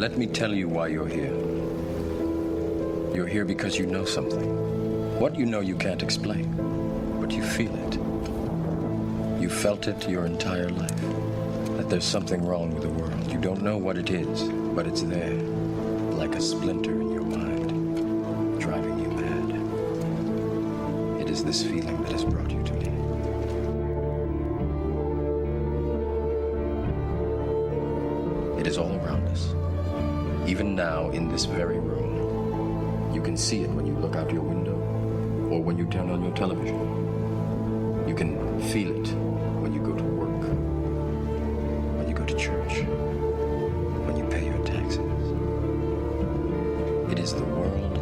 Let me tell you why you're here. You're here because you know something. What you know you can't explain, but you feel it. You felt it your entire life, that there's something wrong with the world. You don't know what it is, but it's there, like a splinter in your mind, driving you mad. It is this feeling that has brought you to me. It is all around us. Even now, in this very room, you can see it when you look out your window or when you turn on your television. You can feel it when you go to work, when you go to church, when you pay your taxes. It is the world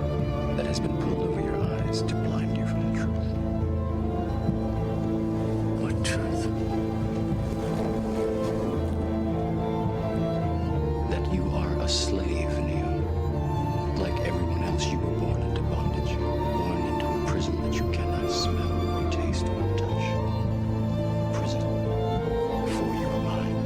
that has been pulled over your eyes to blind you from the truth. What truth? That you are a slave, Neo. Like everyone else, you were born into bondage, born into a prison that you cannot smell, or taste, or touch. Prison for your mind.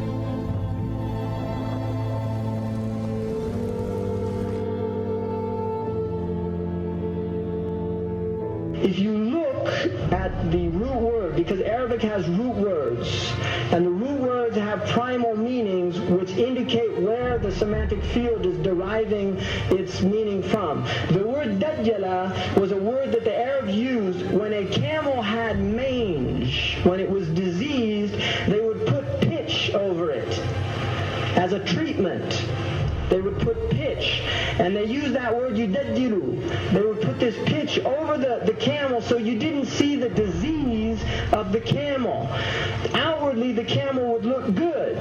If you look at the root word, because Arabic has root words, and the root words have primal meanings which indicate where the semantic field is deriving its meaning from. The word dajjala was a word that the Arabs used when a camel had mange. When it was diseased, they would put pitch over it as a treatment. They would put pitch, and they used that word yudajjilu. They would put this pitch over the camel so you didn't see the disease of the camel. Outwardly, the camel would look good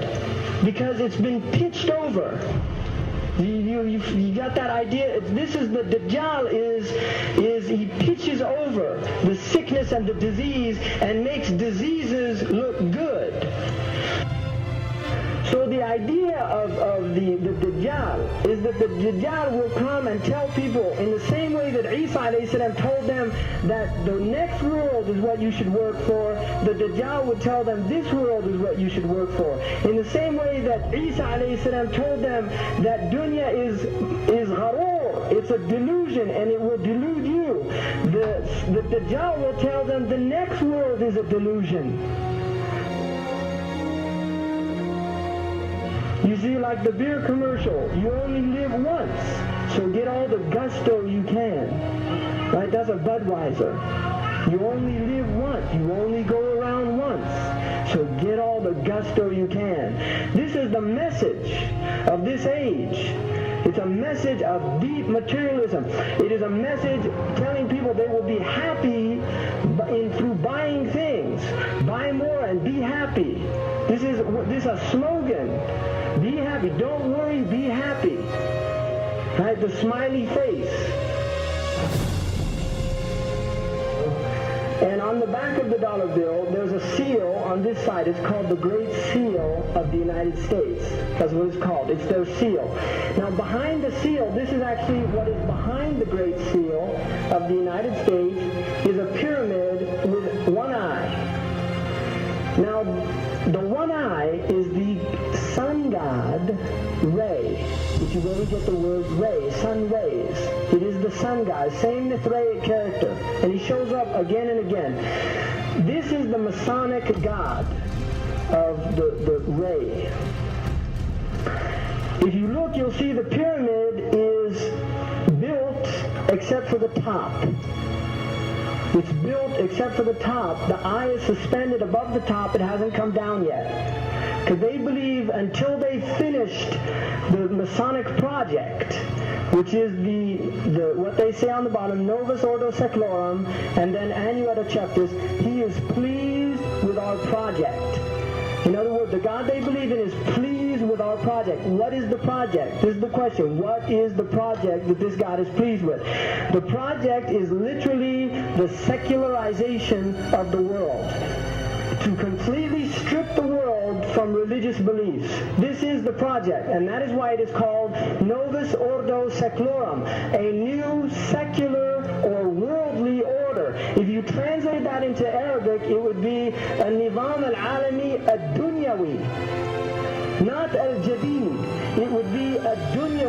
because it's been pitched over. You got that idea? This is the Dajjal is he pitches over the sickness and the disease and makes diseases look good. So the idea of the Dajjal is that the Dajjal will come and tell people in the same way that Isa a.s. told them that the next world is what you should work for, the Dajjal would tell them this world is what you should work for. In the same way that Isa a.s. told them that dunya is gharur, it's a delusion and it will delude you. The Dajjal will tell them the next world is a delusion. You see, like the beer commercial, you only live once, so get all the gusto you can. Right? That's a Budweiser. You only live once. You only go around once, so get all the gusto you can. This is the message of this age. It's a message of deep materialism. It is a message telling people they will be happy through buying things. Buy more and be happy. This is a slogan. Be happy. Don't worry. Be happy. Right? The smiley face. And on the back of the dollar bill, there's a seal on this side. It's called the Great Seal of the United States. That's what it's called. It's their seal. Now, behind the seal, this is actually what is behind the Great Seal of the United States, is a pyramid with one eye. Now, the one eye is the sun god, Re, which is where we get the word Re, sun rays. It is the sun god, same Mithraic character, and he shows up again and again. This is the Masonic god of the Re. If you look, you'll see the pyramid is built except for the top. It's built except for the top. The eye is suspended above the top. It hasn't come down yet. Because they believe until they finished the Masonic project, which is the what they say on the bottom, Novus Ordo Seclorum, and then Annuetta Chaptis, he is pleased with our project. In other words, the God they believe in is pleased with our project. What is the project? This is the question. What is the project that this God is pleased with? The project is literally the secularization of the world. To completely strip the world from religious beliefs. This is the project, and that is why it is called Novus Ordo Seclorum, a new secular or worldly order. If you translate that into Arabic, it would be a Nizam al-Alami ad-Dunyawi, not al-Jadid. It would be a Dunya